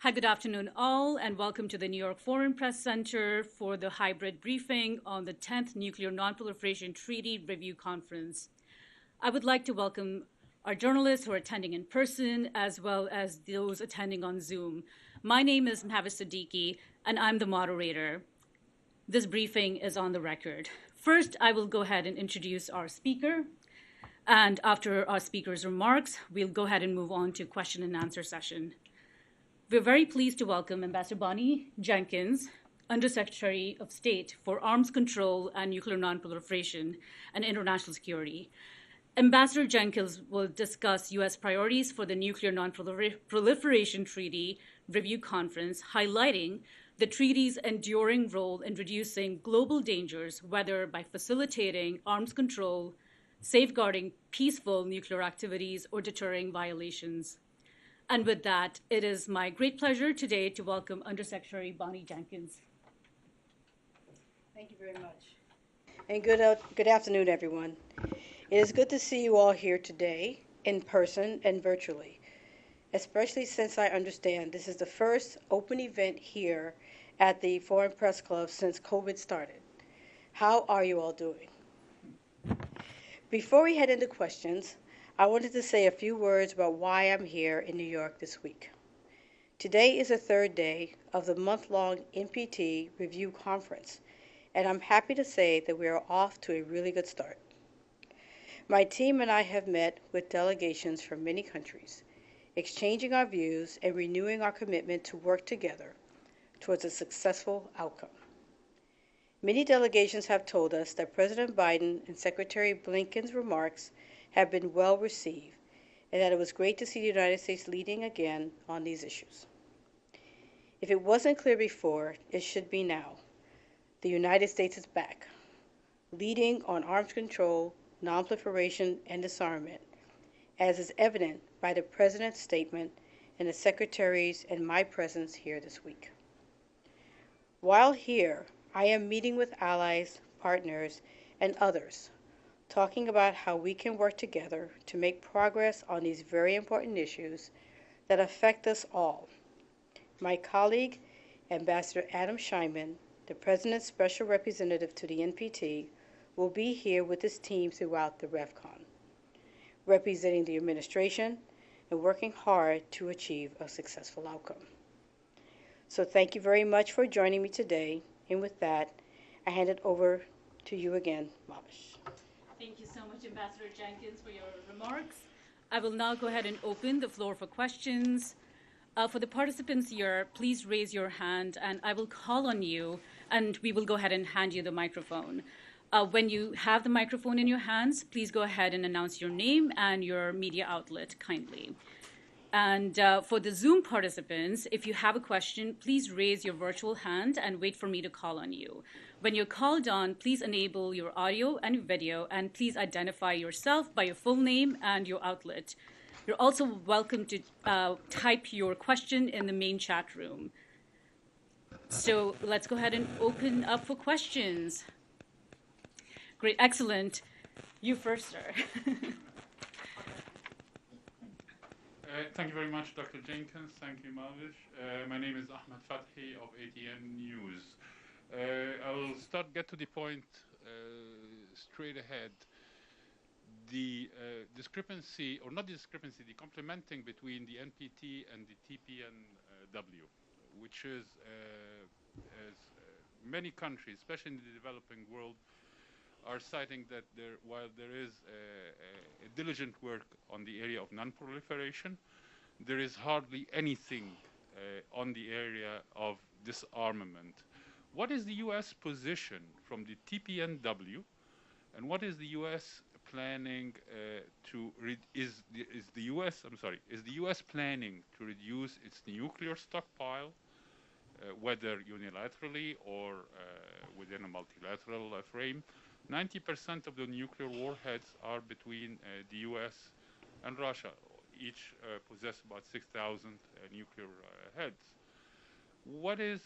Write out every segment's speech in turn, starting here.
Hi, good afternoon, all, and welcome to the New York Foreign Press Center for the hybrid briefing on the 10th Nuclear Nonproliferation Treaty Review Conference. I would like to welcome our journalists who are attending in person, as well as those attending on Zoom. My name is Mavis Siddiqui, and I'm the moderator. This briefing is on the record. First, I will go ahead and introduce our speaker, and after our speaker's remarks, we'll go ahead and move on to question and answer session. We're very pleased to welcome Ambassador Bonnie Jenkins, Undersecretary of State for Arms Control and Nuclear Nonproliferation and International Security. Ambassador Jenkins will discuss U.S. priorities for the Nuclear Nonproliferation Treaty Review Conference, highlighting the treaty's enduring role in reducing global dangers, whether by facilitating arms control, safeguarding peaceful nuclear activities, or deterring violations. And with that, it is my great pleasure today to welcome Undersecretary Bonnie Jenkins. Thank you very much. And good afternoon, everyone. It is good to see you all here today, in person and virtually, especially since I understand this is the first open event here at the Foreign Press Club since COVID started. How are you all doing? Before we head into questions, I wanted to say a few words about why I'm here in New York this week. Today is the third day of the month-long NPT Review Conference, and I'm happy to say that we are off to a really good start. My team and I have met with delegations from many countries, exchanging our views and renewing our commitment to work together towards a successful outcome. Many delegations have told us that President Biden and Secretary Blinken's remarks have been well received, and that it was great to see the United States leading again on these issues. If it wasn't clear before, it should be now. The United States is back, leading on arms control, nonproliferation, and disarmament, as is evident by the President's statement and the Secretary's and my presence here this week. While here, I am meeting with allies, partners, and others, talking about how we can work together to make progress on these very important issues that affect us all. My colleague, Ambassador Adam Scheinman, the President's Special Representative to the NPT, will be here with his team throughout the RevCon, representing the administration and working hard to achieve a successful outcome. So thank you very much for joining me today, and with that, I hand it over to you again, Mavish. Thank you so much, Ambassador Jenkins, for your remarks. I will now go ahead and open the floor for questions. For the participants here, please raise your hand, and I will call on you, and we will go ahead and hand you the microphone. When you have the microphone in your hands, please go ahead and announce your name and your media outlet kindly. And for the Zoom participants, if you have a question, please raise your virtual hand and wait for me to call on you. When you're called on, please enable your audio and video, and please identify yourself by your full name and your outlet. You're also welcome to type your question in the main chat room. So let's go ahead and open up for questions. Great, excellent. You first, sir. Thank you very much, Dr. Jenkins. Thank you, Mavish. My name is Ahmed Fathi of ATN News. I'll get to the point straight ahead. The discrepancy, or not the discrepancy, the complementing between the NPT and the TPNW, which is, as many countries, especially in the developing world, are citing that while there is a diligent work on the area of non-proliferation, there is hardly anything on the area of disarmament. What is the U.S. position from the TPNW, and what is the U.S. planning is the U.S. planning to reduce its nuclear stockpile, whether unilaterally or within a multilateral frame? 90% of the nuclear warheads are between the U.S. and Russia. Each possess about 6,000 nuclear heads. What is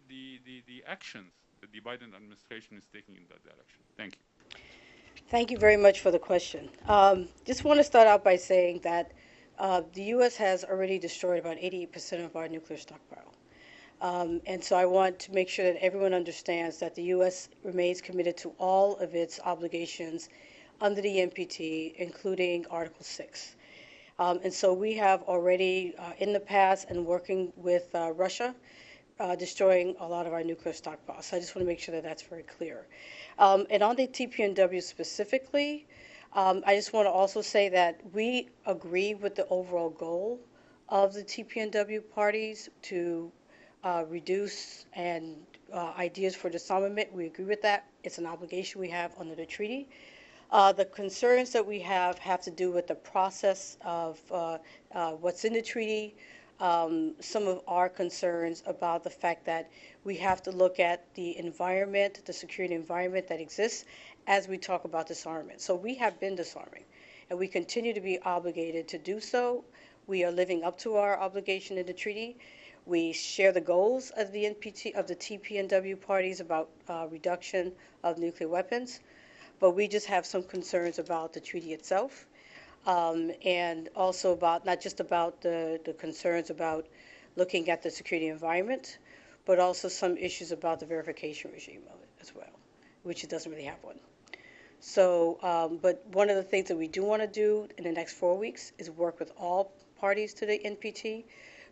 the actions that the Biden administration is taking in that direction? Thank you. Thank you very much for the question. Just want to start out by saying that The U.S. has already destroyed about 88% of our nuclear stockpile. And so I want to make sure that everyone understands that the U.S. remains committed to all of its obligations under the NPT, including Article 6. And so we have already, in the past, and working with Russia, destroying a lot of our nuclear stockpiles. So I just want to make sure that that's very clear. And on the TPNW specifically, I just want to also say that we agree with the overall goal of the TPNW parties to reduce and ideas for disarmament. We agree with that. It's an obligation we have under the treaty. The concerns that we have to do with the process of what's in the treaty. Some of our concerns about the fact that we have to look at the environment, the security environment that exists as we talk about disarmament. So we have been disarming, and we continue to be obligated to do so. We are living up to our obligation in the treaty. We share the goals of the NPT, of the TPNW parties about reduction of nuclear weapons, but we just have some concerns about the treaty itself, and also about not just about the concerns about looking at the security environment, but also some issues about the verification regime of it as well, which it doesn't really have one. So, but one of the things that we do want to do in the next 4 weeks is work with all parties to the NPT.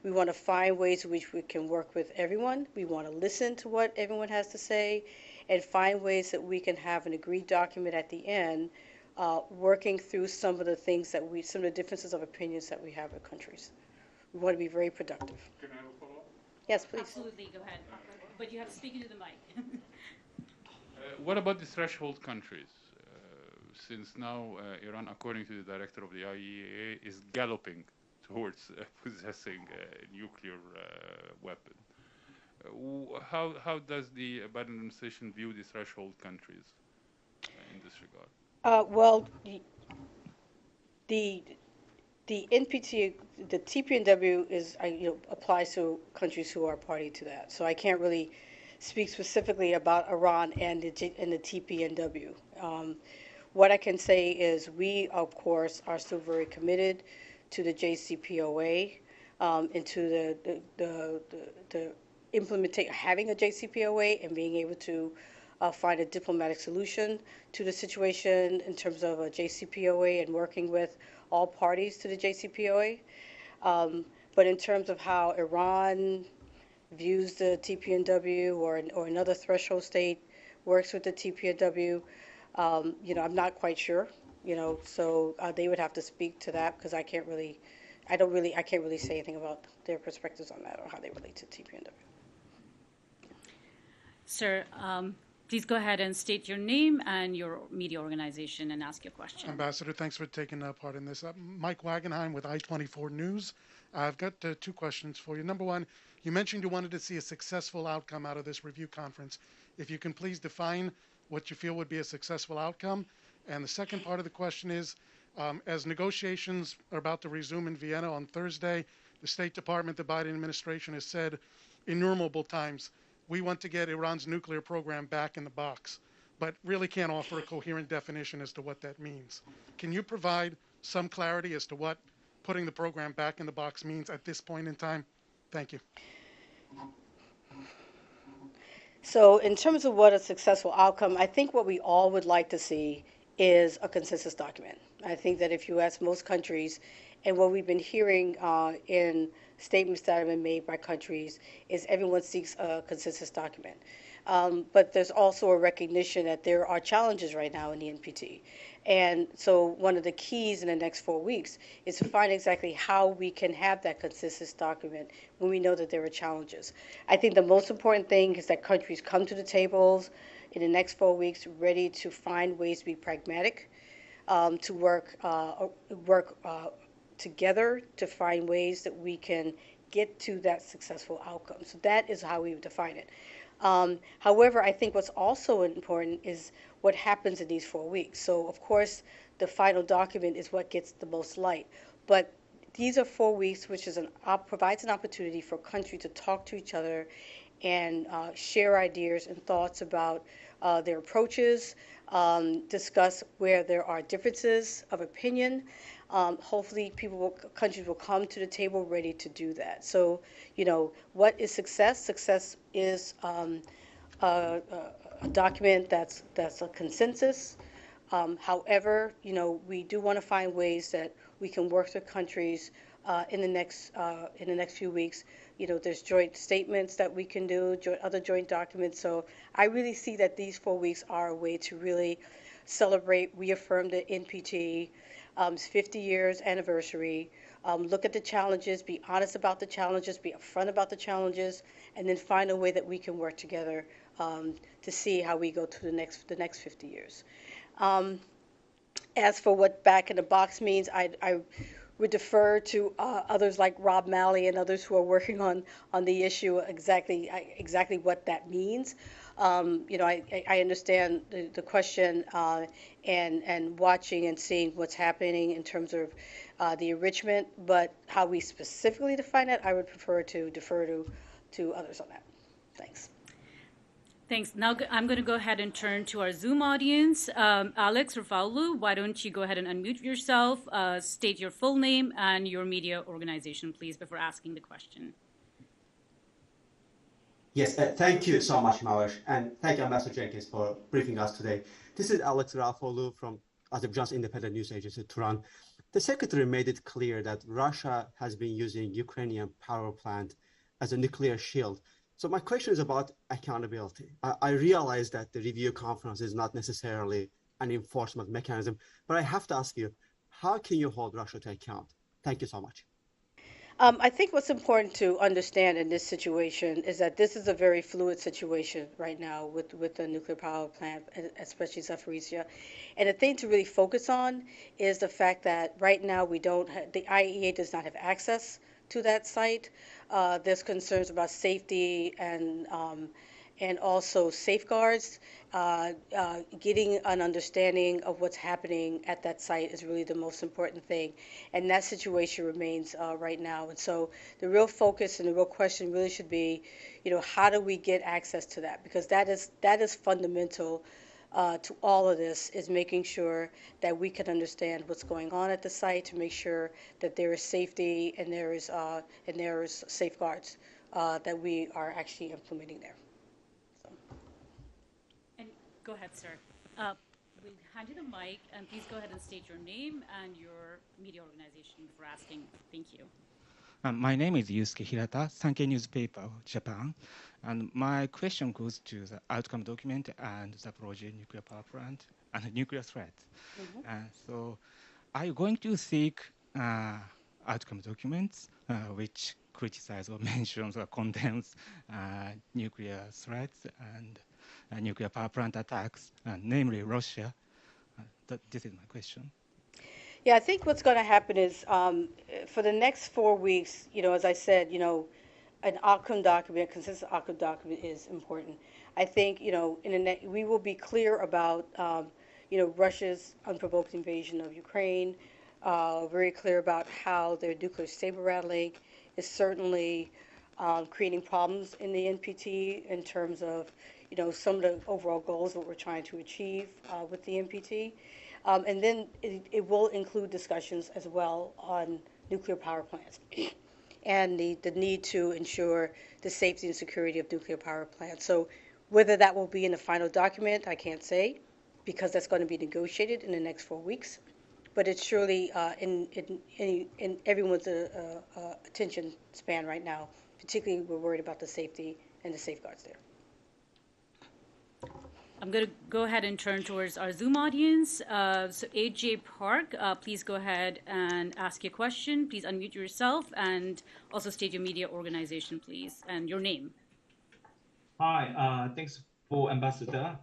We want to find ways in which we can work with everyone. We want to listen to what everyone has to say and find ways that we can have an agreed document at the end, working through some of the things that some of the differences of opinions that we have with countries. We want to be very productive. Can I have a follow-up? Yes, please. Absolutely, go ahead. But you have to speak into the mic. What about the threshold countries? Since now Iran, according to the director of the IAEA, is galloping towards possessing a nuclear weapon. How does the Biden administration view the threshold countries in this regard? Well, the NPT, the TPNW is applies to countries who are party to that. So I can't really speak specifically about Iran and the TPNW. What I can say is we, of course, are still very committed to the JCPOA and to the implementation, having a JCPOA and being able to find a diplomatic solution to the situation in terms of a JCPOA and working with all parties to the JCPOA. But in terms of how Iran views the TPNW or another threshold state works with the TPNW, I'm not quite sure. So they would have to speak to that because I can't really say anything about their perspectives on that or how they relate to TPNW. Sir, please go ahead and state your name and your media organization and ask your question. Ambassador, thanks for taking part in this. Mike Wagenheim with I-24 News. I've got two questions for you. Number one, you mentioned you wanted to see a successful outcome out of this review conference. If you can please define what you feel would be a successful outcome. And the second part of the question is, as negotiations are about to resume in Vienna on Thursday, the State Department, the Biden administration has said innumerable times, we want to get Iran's nuclear program back in the box, but really can't offer a coherent definition as to what that means. Can you provide some clarity as to what putting the program back in the box means at this point in time? Thank you. So in terms of what a successful outcome, I think what we all would like to see is a consensus document. I think that if you ask most countries, and what we've been hearing in statements that have been made by countries, is everyone seeks a consensus document. But there's also a recognition that there are challenges right now in the NPT. And so one of the keys in the next 4 weeks is to find exactly how we can have that consensus document when we know that there are challenges. I think the most important thing is that countries come to the tables in the next 4 weeks ready to find ways to be pragmatic, to work together to find ways that we can get to that successful outcome. So that is how we would define it. However, I think what's also important is what happens in these 4 weeks. So, of course, the final document is what gets the most light. But these are 4 weeks, which is provides an opportunity for countries to talk to each other and share ideas and thoughts about their approaches, discuss where there are differences of opinion, hopefully countries will come to the table ready to do that. So, what is success? Success is a document that's a consensus. However, we do want to find ways that we can work with countries in the next few weeks. There's joint statements that we can do, other joint documents. So I really see that these 4 weeks are a way to really celebrate, reaffirm the NPT 50 years anniversary. Look at the challenges, be honest about the challenges, be upfront about the challenges, and then find a way that we can work together to see how we go to the next 50 years. As for what back in the box means, I would defer to others like Rob Malley and others who are working on the issue exactly what that means. I understand the question and watching and seeing what's happening in terms of the enrichment, but how we specifically define it, I would prefer to defer to others on that. Thanks. Thanks. Now I'm going to go ahead and turn to our Zoom audience. Alex Rafaulu, why don't you go ahead and unmute yourself, state your full name and your media organization, please, before asking the question. Yes, thank you so much, Mawesh, and thank you, Ambassador Jenkins, for briefing us today. This is Alex Rafaulu from Azerbaijan's independent news agency, Turan. The Secretary made it clear that Russia has been using Ukrainian power plant as a nuclear shield. So my question is about accountability. I realize that the review conference is not necessarily an enforcement mechanism, but I have to ask you, how can you hold Russia to account? Thank you so much. I think what's important to understand in this situation is that this is a very fluid situation right now with the nuclear power plant, especially Zaporizhzhia. And the thing to really focus on is the fact that right now the IAEA does not have access to that site. There's concerns about safety and also safeguards. Getting an understanding of what's happening at that site is really the most important thing. And that situation remains right now. And so the real focus and the real question really should be, how do we get access to that? Because that is fundamental to all of this, is making sure that we can understand what's going on at the site, to make sure that there is safety and there is safeguards that we are actually implementing there. Go ahead, sir. We'll hand you the mic, and please go ahead and state your name and your media organization before asking. Thank you. My name is Yusuke Hirata, Sankei Newspaper of Japan. And my question goes to the outcome document and Zaporozhye nuclear power plant and the nuclear threat. Mm-hmm. So are you going to seek outcome documents which criticize or mentions or condemns nuclear threats and nuclear power plant attacks, namely Russia? This is my question. Yeah, I think what's going to happen is for the next 4 weeks, as I said, an outcome document, a consensus outcome document is important. I think, we will be clear about, Russia's unprovoked invasion of Ukraine, very clear about how their nuclear saber rattling is certainly creating problems in the NPT in terms of, some of the overall goals that we're trying to achieve with the NPT. And then it will include discussions as well on nuclear power plants and the need to ensure the safety and security of nuclear power plants. So whether that will be in the final document, I can't say, because that's going to be negotiated in the next 4 weeks. But it's surely in everyone's attention span right now. Particularly, we're worried about the safety and the safeguards there. I'm going to go ahead and turn towards our Zoom audience. So AJ Park, please go ahead and ask your question. Please unmute yourself and also state your media organization, please, and your name. Hi, thanks for Ambassador.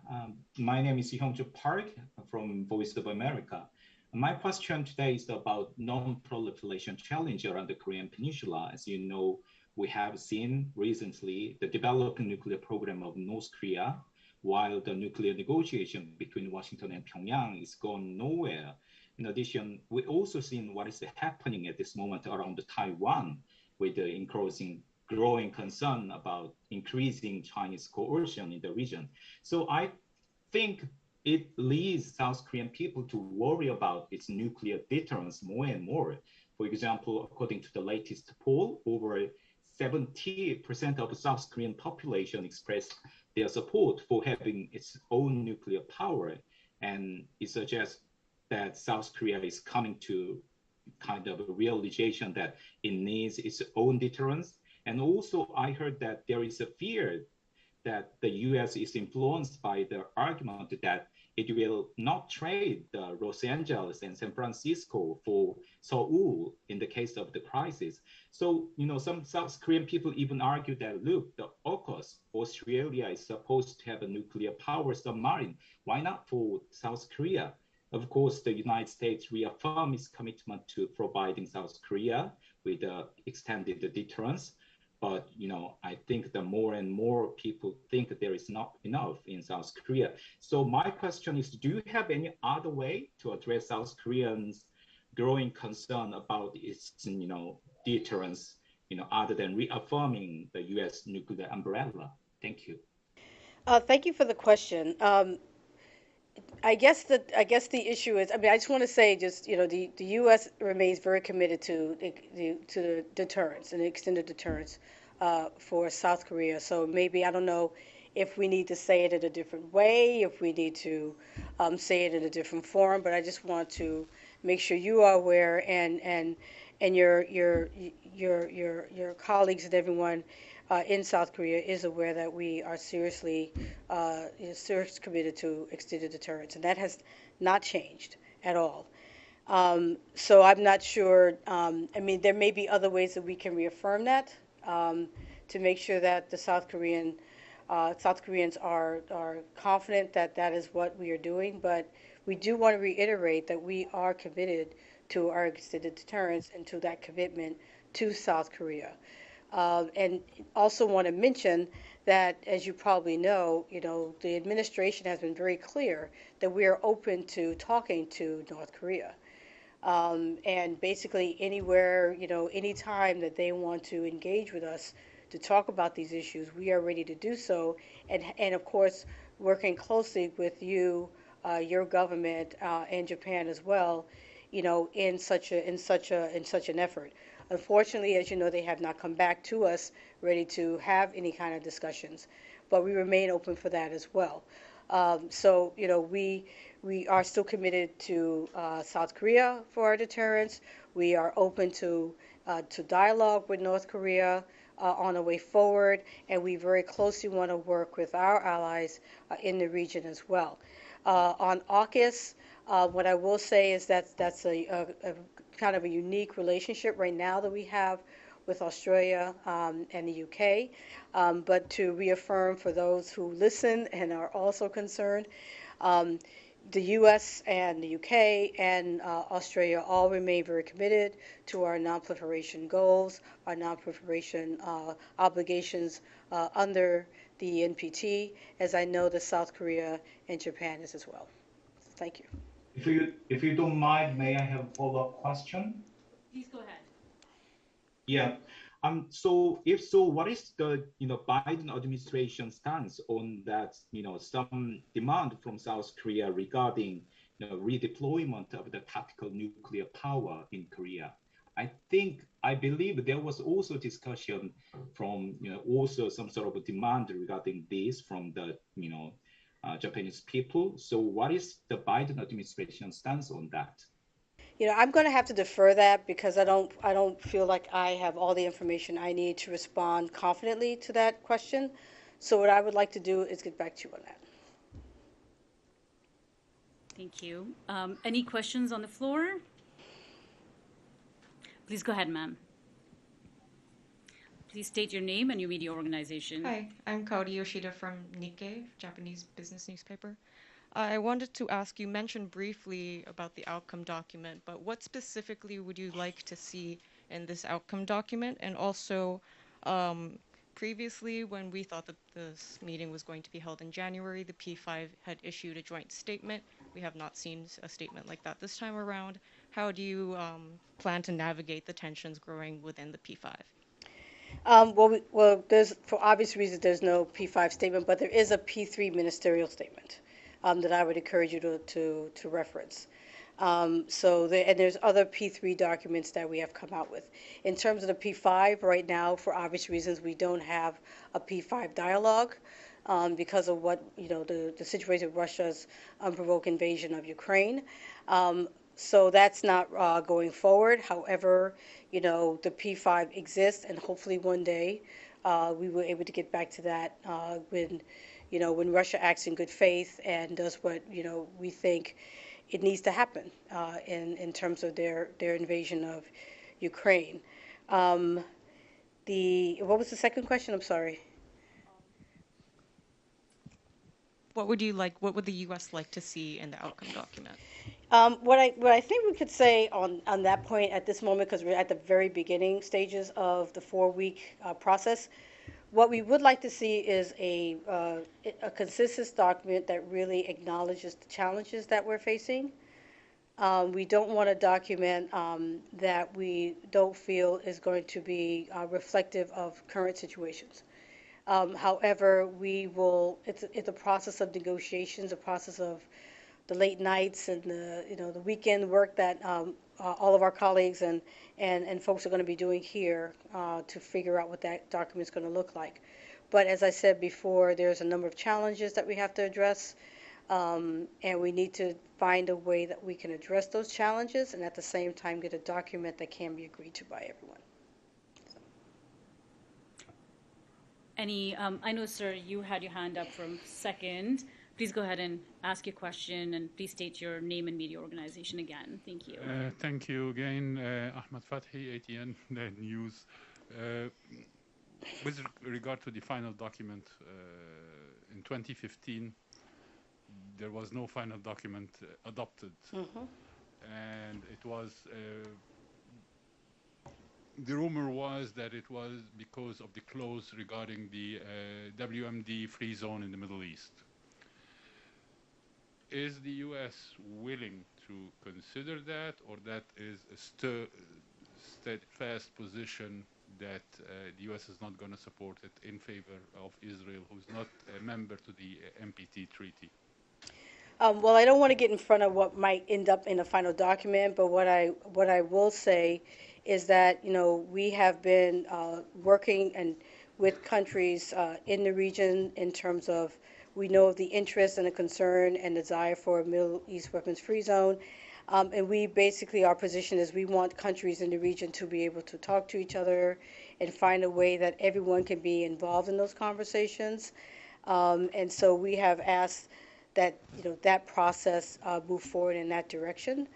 My name is Hyungju Park from Voice of America. My question today is about non-proliferation challenge around the Korean Peninsula. As you know, we have seen recently the developing nuclear program of North Korea, while the nuclear negotiation between Washington and Pyongyang is going nowhere. In addition, we also seen what is happening at this moment around Taiwan, with the growing concern about increasing Chinese coercion in the region. So I think it leads South Korean people to worry about its nuclear deterrence more and more. For example, according to the latest poll, over 70% of the South Korean population expressed their support for having its own nuclear power. And it suggests that South Korea is coming to kind of a realization that it needs its own deterrence. And also, I heard that there is a fear that the US is influenced by the argument that it will not trade Los Angeles and San Francisco for Seoul in the case of the crisis. So, some South Korean people even argue that, look, the AUKUS, Australia is supposed to have a nuclear power submarine. Why not for South Korea? Of course, the United States reaffirmed its commitment to providing South Korea with extended deterrence. But, I think the more and more people think that there is not enough in South Korea. So my question is, do you have any other way to address South Koreans' growing concern about its, deterrence, other than reaffirming the U.S. nuclear umbrella? Thank you. Thank you for the question. I guess the issue is, I just want to say, the U.S. remains very committed to the deterrence and extended deterrence for South Korea. So maybe, I don't know if we need to say it in a different way, if we need to say it in a different form, but I just want to make sure you are aware, and your colleagues and everyone in South Korea is aware that we are seriously committed to extended deterrence, and that has not changed at all. So I'm not sure. There may be other ways that we can reaffirm that to make sure that the South Koreans are confident that that is what we are doing. But we do want to reiterate that we are committed to our extended deterrence and to that commitment to South Korea. And also want to mention that, as you probably know, the administration has been very clear that we are open to talking to North Korea. And basically anywhere, anytime that they want to engage with us to talk about these issues, we are ready to do so. And of course, working closely with you, your government, and Japan as well, in such an effort. Unfortunately, as you know, they have not come back to us ready to have any kind of discussions, but we remain open for that as well. So, we are still committed to South Korea for our deterrence. We are open to dialogue with North Korea on a way forward, and we very closely want to work with our allies in the region as well. On AUKUS, what I will say is that's a kind of a unique relationship right now that we have with Australia and the UK. But to reaffirm for those who listen and are also concerned, the US and the UK and Australia all remain very committed to our non-proliferation goals, our non-proliferation obligations under the NPT, as I know that South Korea and Japan is as well. Thank you. If you don't mind, may I have a follow-up question? Please go ahead. Yeah. So if so, what is the Biden administration stance on that? Some demand from South Korea regarding redeployment of the tactical nuclear power in Korea. I believe there was also discussion from also some sort of demand regarding this from the Japanese people. So what is the Biden administration stance on that? I'm going to have to defer that because I don't feel like I have all the information I need to respond confidently to that question. So what I would like to do is get back to you on that. Thank you. Any questions on the floor? Please go ahead, ma'am. Please state your name and your media organization. Hi, I'm Kaori Yoshida from Nikkei, Japanese business newspaper. I wanted to ask, you mentioned briefly about the outcome document, but what specifically would you like to see in this outcome document? And also, previously, when we thought that this meeting was going to be held in January, the P5 had issued a joint statement. We have not seen a statement like that this time around. How do you plan to navigate the tensions growing within the P5? There's, for obvious reasons, there's no P5 statement, but there is a P3 ministerial statement. that I would encourage you to reference. And there's other P3 documents that we have come out with. In terms of the P5, right now, for obvious reasons, we don't have a P5 dialogue because of what, the situation with Russia's unprovoked invasion of Ukraine. So that's not going forward. However, the P5 exists, and hopefully one day we will be able to get back to that when Russia acts in good faith and does what, we think it needs to happen in terms of their invasion of Ukraine. What was the second question? I'm sorry. What would the U.S. like to see in the outcome document? What I think we could say on that point at this moment, because we're at the very beginning stages of the 4-week process, what we would like to see is a consensus document that really acknowledges the challenges that we're facing. We don't want a document that we don't feel is going to be reflective of current situations. However, it's a process of negotiations, a process of the late nights and the weekend work that all of our colleagues and folks are going to be doing here to figure out what that document is going to look like. But as I said before, there's a number of challenges that we have to address, and we need to find a way that we can address those challenges and at the same time get a document that can be agreed to by everyone. I know, sir, you had your hand up from second. Please go ahead and ask your question, and please state your name and media organization again. Thank you. Thank you again, Ahmed Fathi, ATN News. With regard to the final document, in 2015, there was no final document adopted. Mm-hmm. And it was, the rumor was that it was because of the clause regarding the WMD free zone in the Middle East. Is the U.S. willing to consider that, or that is a steadfast position that the U.S. is not going to support it in favor of Israel, who's not a member to the NPT treaty? Well, I don't want to get in front of what might end up in a final document, but what I will say is that we have been working with countries in the region in terms of we know of the interest and the concern and desire for a Middle East weapons-free zone. And we basically, our position is we want countries in the region to be able to talk to each other and find a way that everyone can be involved in those conversations. And so we have asked that that process move forward in that direction.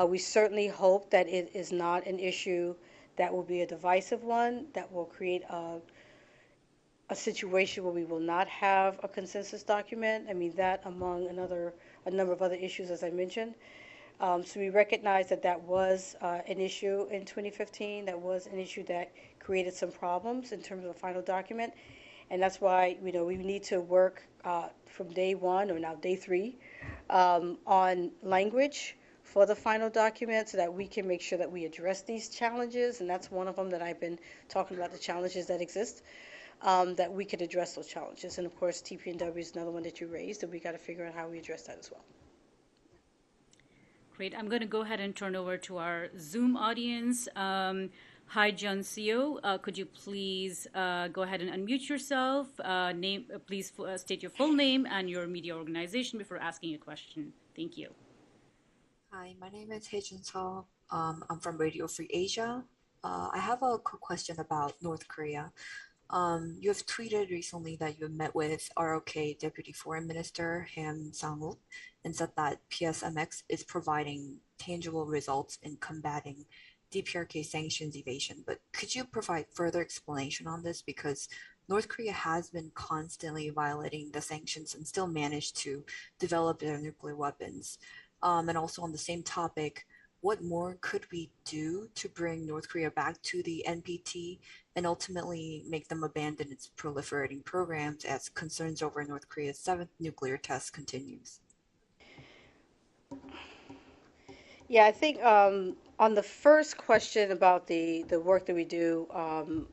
We certainly hope that it is not an issue that will be a divisive one, that will create a situation where we will not have a consensus document. I mean, that among a number of other issues, as I mentioned. So we recognize that was an issue in 2015. That was an issue that created some problems in terms of the final document. And that's why we need to work from day one, or now day 3, on language for the final document so that we can make sure that we address these challenges. And that's one of them that I've been talking about, the challenges that exist. That we could address those challenges. And of course, TPNW is another one that you raised, and we got to figure out how we address that as well. Great. I'm going to go ahead and turn over to our Zoom audience. Hi, John Seo. Could you please go ahead and unmute yourself? Please state your full name and your media organization before asking a question. Thank you. Hi, my name is Hejun Seo. I'm from Radio Free Asia. I have a quick question about North Korea. You have tweeted recently that you met with ROK Deputy Foreign Minister Ham Sang-wook and said that PSMX is providing tangible results in combating DPRK sanctions evasion. But could you provide further explanation on this? Because North Korea has been constantly violating the sanctions and still managed to develop their nuclear weapons. And also on the same topic, what more could we do to bring North Korea back to the NPT and ultimately make them abandon its proliferating programs as concerns over North Korea's 7th nuclear test continues? Yeah, I think on the first question about the work that we do on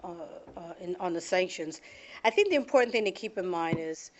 the sanctions, I think the important thing to keep in mind is,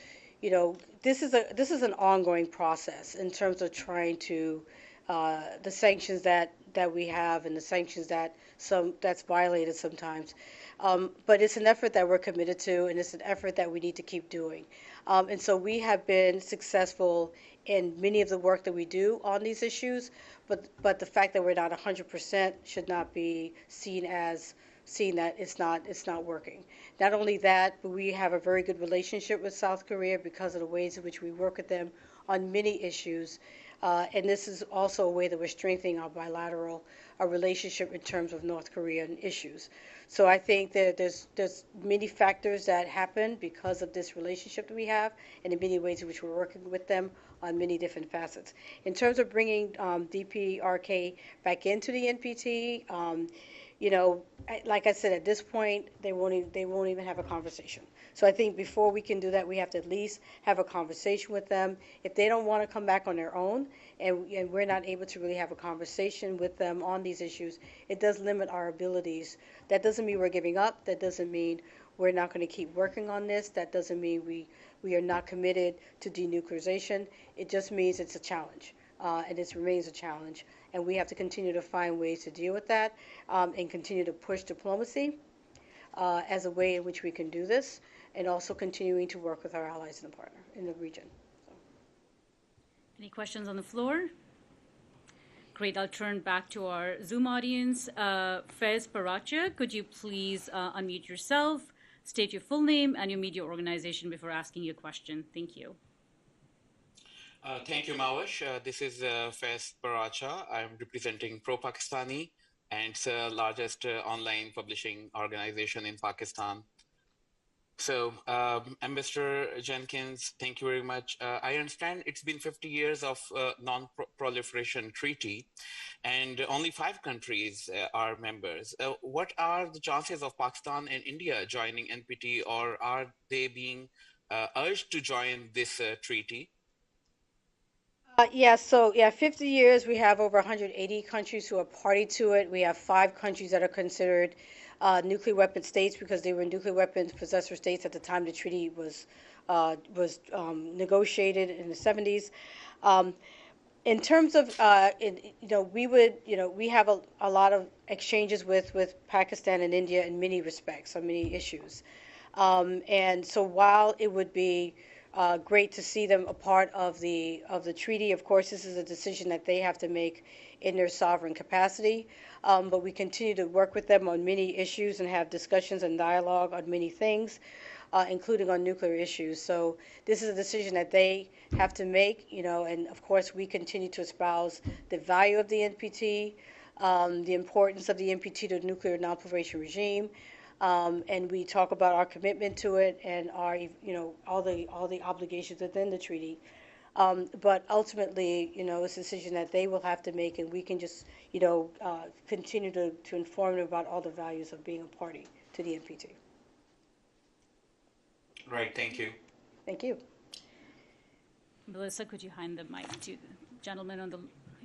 this is an ongoing process in terms of trying to the sanctions that we have and the sanctions that's violated sometimes. But it's an effort that we're committed to, and it's an effort that we need to keep doing. And so we have been successful in many of the work that we do on these issues, but the fact that we're not 100% should not be seen that it's not working. Not only that, but we have a very good relationship with South Korea because of the ways in which we work with them on many issues. And this is also a way that we're strengthening our relationship in terms of North Korean issues. So I think that there's many factors that happen because of this relationship that we have, and in many ways in which we're working with them on many different facets. In terms of bringing DPRK back into the NPT, like I said, at this point, they won't even have a conversation. So I think before we can do that, we have to at least have a conversation with them. If they don't want to come back on their own, and we're not able to really have a conversation with them on these issues, it does limit our abilities. That doesn't mean we're giving up. That doesn't mean we're not going to keep working on this. That doesn't mean we are not committed to denuclearization. It just means it's a challenge, and it remains a challenge. And we have to continue to find ways to deal with that, and continue to push diplomacy as a way in which we can do this, and also continuing to work with our allies in the region. So. Any questions on the floor? Great, I'll turn back to our Zoom audience. Fez Paracha, could you please unmute yourself, state your full name and your media organization before asking your question? Thank you. Thank you, Mawish. This is Fez Paracha. I'm representing Pro-Pakistani, and it's the largest online publishing organization in Pakistan. So, Ambassador Jenkins, thank you very much. I understand it's been 50 years of non-proliferation treaty, and only 5 countries are members. What are the chances of Pakistan and India joining NPT, or are they being urged to join this treaty? 50 years, we have over 180 countries who are party to it. We have 5 countries that are considered nuclear weapon states because they were nuclear weapons possessor states at the time the treaty was negotiated in the 70s. In terms of, we have a lot of exchanges with Pakistan and India in many respects on many issues. And so while it would be great to see them a part of the treaty, of course, this is a decision that they have to make in their sovereign capacity. But we continue to work with them on many issues and have discussions and dialogue on many things, including on nuclear issues. So this is a decision that they have to make, and of course we continue to espouse the value of the NPT, the importance of the NPT to the nuclear non-proliferation regime, and we talk about our commitment to it and our, all the obligations within the treaty. But ultimately, it's a decision that they will have to make, and we can just, continue to inform them about all the values of being a party to the NPT. Right, thank you. Thank you. Melissa, could you hand the mic to the gentleman on the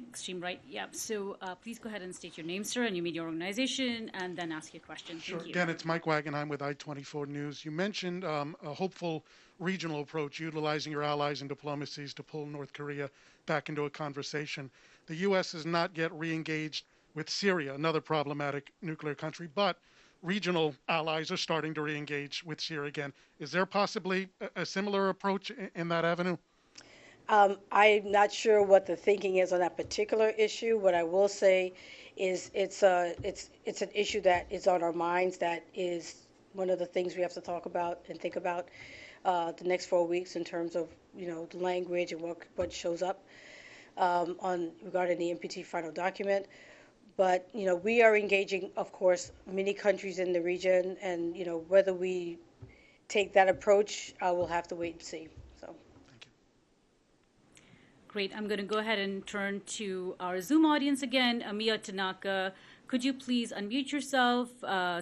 extreme right? Yeah, so please go ahead and state your name, sir, and your media organization, and then ask your question. Sure. Thank you. Again, it's Mike Wagenheim with I-24 News. You mentioned a hopeful regional approach, utilizing your allies and diplomacies to pull North Korea back into a conversation. The U.S. has not yet re-engaged with Syria, another problematic nuclear country, but regional allies are starting to re-engage with Syria again. Is there possibly a similar approach in that avenue? I'm not sure what the thinking is on that particular issue. What I will say is it's an issue that is on our minds. That is one of the things we have to talk about and think about the next 4 weeks in terms of the language and what shows up regarding the NPT final document. But we are engaging, of course, many countries in the region, and whether we take that approach, we'll have to wait and see. So. Great. I'm going to go ahead and turn to our Zoom audience again. Amiya Tanaka, could you please unmute yourself,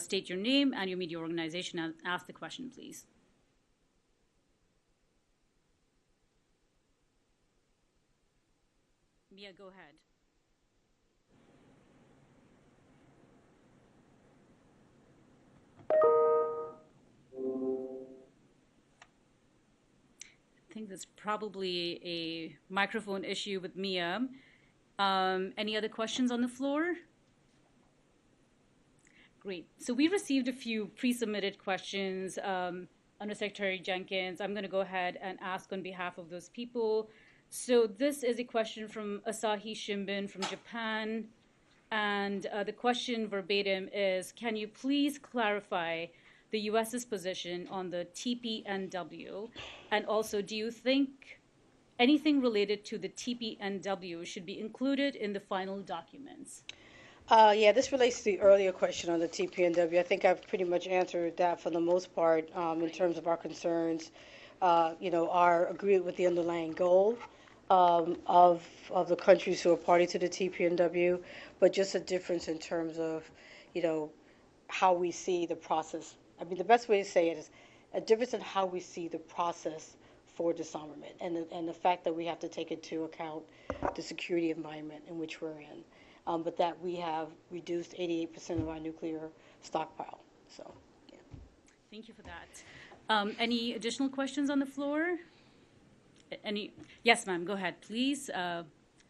state your name and your media organization, and ask the question, please. Mia, go ahead. think there's probably a microphone issue with Mia. Any other questions on the floor? Great. So we received a few pre-submitted questions under Secretary Jenkins. I'm going to go ahead and ask on behalf of those people. So this is a question from Asahi Shimbun from Japan. And the question verbatim is, can you please clarify the U.S.'s position on the TPNW? And also, do you think anything related to the TPNW should be included in the final documents? Yeah, this relates to the earlier question on the TPNW. I think I've pretty much answered that for the most part in terms of our concerns. Our agreement with the underlying goal of the countries who are party to the TPNW, but just a difference in terms of, how we see the process. I mean, the best way to say it is a difference in how we see the process for disarmament and the fact that we have to take into account the security environment in which we're in. But that we have reduced 88% of our nuclear stockpile. So, yeah. Thank you for that. Any additional questions on the floor? Yes, ma'am. Go ahead, please.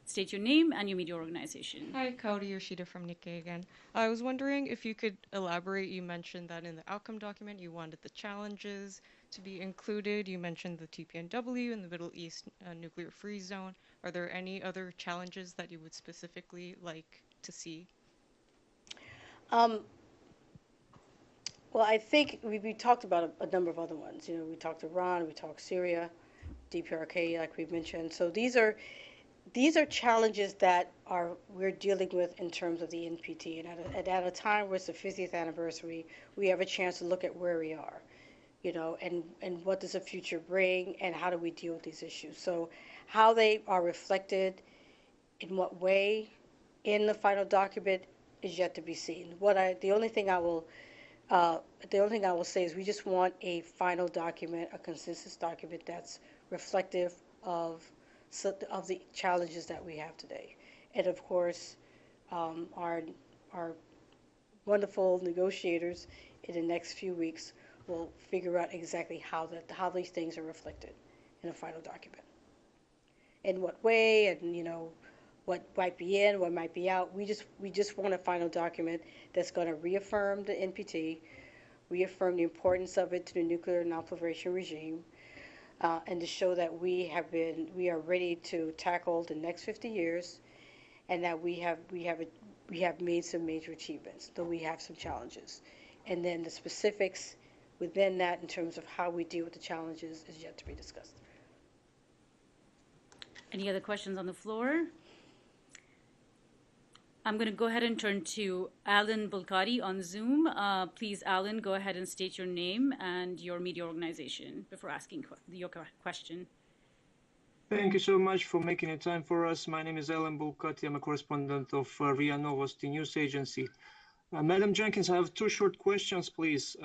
State your name and your media organization. Hi, Kaori Yoshida from Nikkei again. I was wondering if you could elaborate. You mentioned that in the outcome document you wanted the challenges to be included. You mentioned the TPNW in the Middle East nuclear free zone. Are there any other challenges that you would specifically like to see? Well, I think we talked about a number of other ones. We talked Iran, we talked Syria, DPRK, like we mentioned. So these are challenges that we're dealing with in terms of the NPT. And at a time where it's the 50th anniversary, we have a chance to look at where we are, and what does the future bring, and how do we deal with these issues. So how they are reflected, in what way, in the final document is yet to be seen. The only thing I will say is we just want a final document, a consensus document that's reflective of the challenges that we have today. And of course, our wonderful negotiators in the next few weeks will figure out exactly how these things are reflected in a final document. In what way, and what might be in, what might be out. We just want a final document that's going to reaffirm the NPT, reaffirm the importance of it to the nuclear nonproliferation regime, and to show that we are ready to tackle the next 50 years, and that we have made some major achievements, though we have some challenges. And then the specifics within that in terms of how we deal with the challenges is yet to be discussed. Any other questions on the floor? I'm going to go ahead and turn to Alan Bulkadi on Zoom. Please, Alan, go ahead and state your name and your media organization before asking your question. Thank you so much for making the time for us. My name is Alan Bulkadi. I'm a correspondent of RIA Novosti news agency. Madam Jenkins, I have two short questions, please.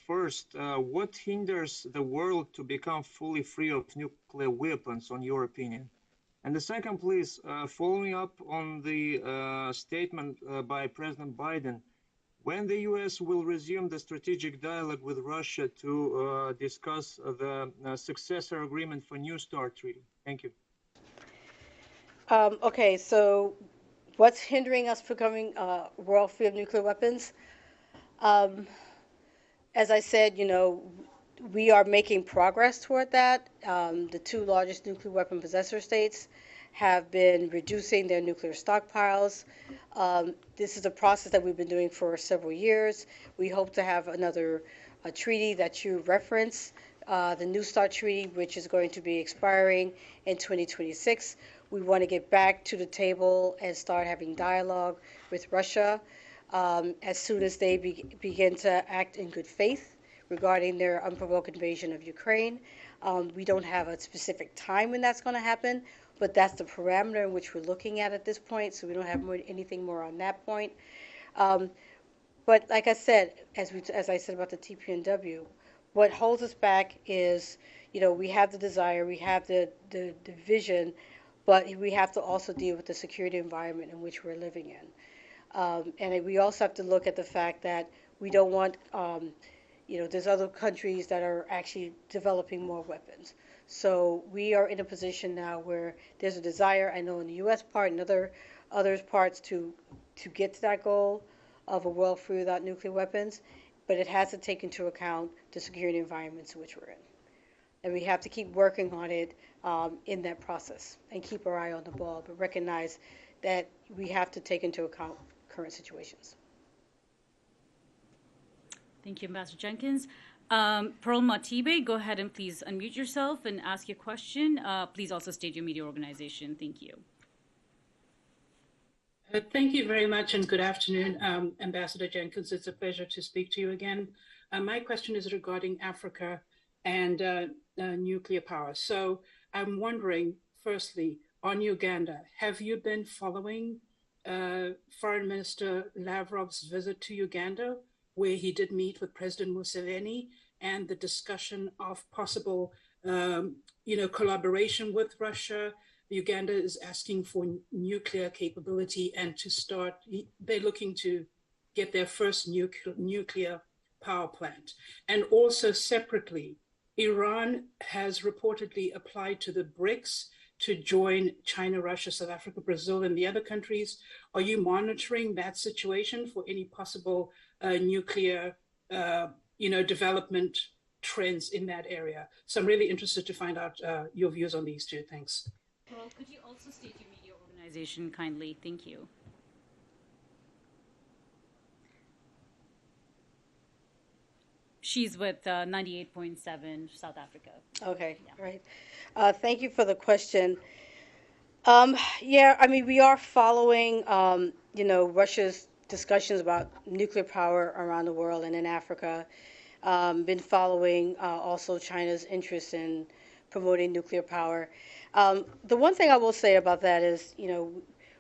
First, what hinders the world to become fully free of nuclear weapons, on your opinion? And the second, please, following up on the statement by President Biden, when the U.S. will resume the strategic dialogue with Russia to discuss the successor agreement for New START treaty? Thank you. Okay, so what's hindering us from becoming world free of nuclear weapons? As I said, we are making progress toward that. The two largest nuclear weapon possessor states have been reducing their nuclear stockpiles. This is a process that we've been doing for several years. We hope to have another treaty that you reference, the New START treaty, which is going to be expiring in 2026. We want to get back to the table and start having dialogue with Russia as soon as they begin to act in good faith regarding their unprovoked invasion of Ukraine. We don't have a specific time when that's going to happen, but that's the parameter in which we're looking at this point, so we don't have anything more on that point. But like I said, as I said about the TPNW, what holds us back is, we have the desire, we have the vision, but we have to also deal with the security environment in which we're living in. And we also have to look at the fact that we don't want, there's other countries that are actually developing more weapons. So we are in a position now where there's a desire, I know in the U.S. part and others parts, to get to that goal of a world free without nuclear weapons, but it has to take into account the security environments in which we're in. And we have to keep working on it in that process and keep our eye on the ball, but recognize that we have to take into account current situations. Thank you, Ambassador Jenkins. Pearl Matibe, go ahead and please unmute yourself and ask your question. Please also state your media organization. Thank you. Thank you very much and good afternoon, Ambassador Jenkins. It's a pleasure to speak to you again. My question is regarding Africa and nuclear power. So I'm wondering, firstly, on Uganda, have you been following Foreign Minister Lavrov's visit to Uganda, where he did meet with President Museveni and the discussion of possible, collaboration with Russia? Uganda is asking for nuclear capability and to start, they're looking to get their first nuclear power plant. And also separately, Iran has reportedly applied to the BRICS to join China, Russia, South Africa, Brazil, and the other countries. Are you monitoring that situation for any possible nuclear, development trends in that area? So I'm really interested to find out your views on these two. Thanks. Pearl, could you also state your media organization kindly? Thank you. She's with 98.7 South Africa. Okay, Yeah. right. Thank you for the question. We are following, Russia's discussions about nuclear power around the world and in Africa. Been following also China's interest in promoting nuclear power. The one thing I will say about that is,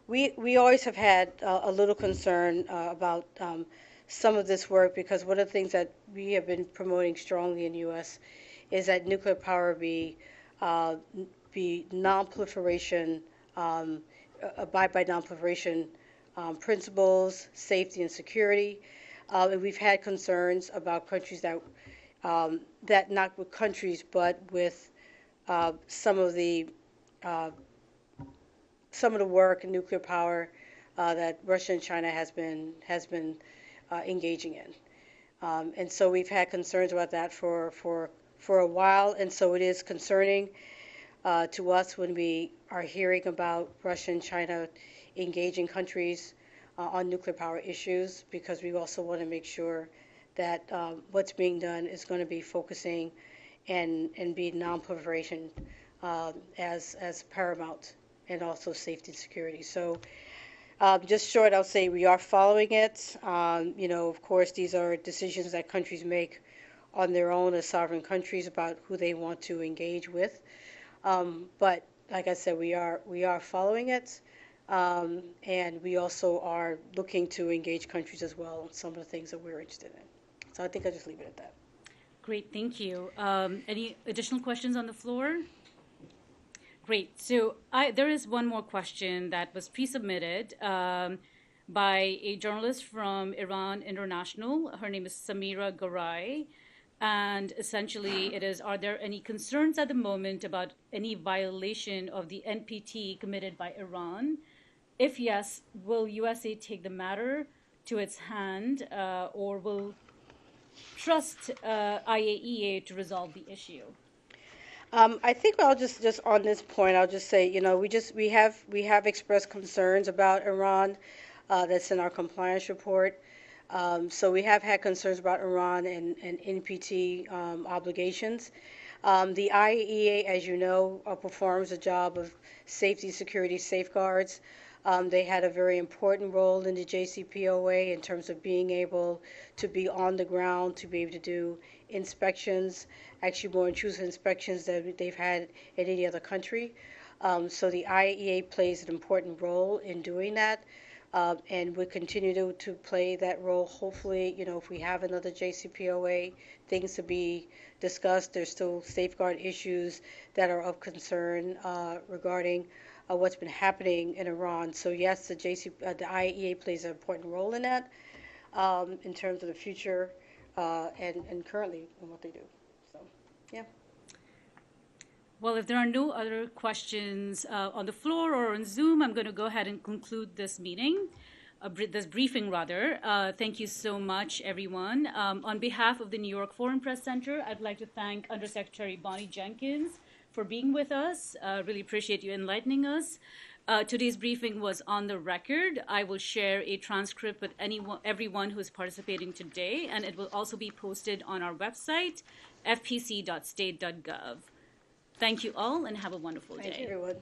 we always have had a little concern about some of this work, because one of the things that we have been promoting strongly in the U.S. is that nuclear power be non-proliferation, abide by non-proliferation principles, safety and security. And we've had concerns about countries that not with countries, but with some of the work in nuclear power that Russia and China has been engaging in, and so we've had concerns about that for a while, and so it is concerning to us when we are hearing about Russia and China engaging countries on nuclear power issues, because we also want to make sure that what's being done is going to be focusing and be non-proliferation as paramount, and also safety and security. So just short, I'll say we are following it. Of course, these are decisions that countries make on their own as sovereign countries about who they want to engage with. But like I said, we are following it, and we also are looking to engage countries as well on some of the things that we're interested in. So I think I'll just leave it at that. Great, thank you. Any additional questions on the floor? Great. So there is one more question that was pre-submitted by a journalist from Iran International. Her name is Samira Garai. And essentially it is, are there any concerns at the moment about any violation of the NPT committed by Iran? If yes, will USA take the matter to its hand or will trust IAEA to resolve the issue? I think I'll just on this point, I'll just say, we have expressed concerns about Iran. That's in our compliance report. So we have had concerns about Iran and NPT obligations. The IAEA, as you know, performs a job of safety, security, safeguards. They had a very important role in the JCPOA in terms of being able to be on the ground, to be able to do inspections, actually more intrusive inspections than they've had in any other country. So the IAEA plays an important role in doing that, and we continue to play that role. Hopefully, if we have another JCPOA, things to be discussed. There's still safeguard issues that are of concern regarding what's been happening in Iran. So yes, the IAEA plays an important role in that, in terms of the future and currently in what they do. So, yeah. Well, if there are no other questions on the floor or on Zoom, I'm going to go ahead and conclude this meeting, this briefing rather. Thank you so much, everyone. On behalf of the New York Foreign Press Center, I'd like to thank Undersecretary Bonnie Jenkins for being with us. Really appreciate you enlightening us. Today's briefing was on the record. I will share a transcript with everyone who is participating today, and it will also be posted on our website, fpc.state.gov. Thank you all, and have a wonderful day. Thank you, everyone.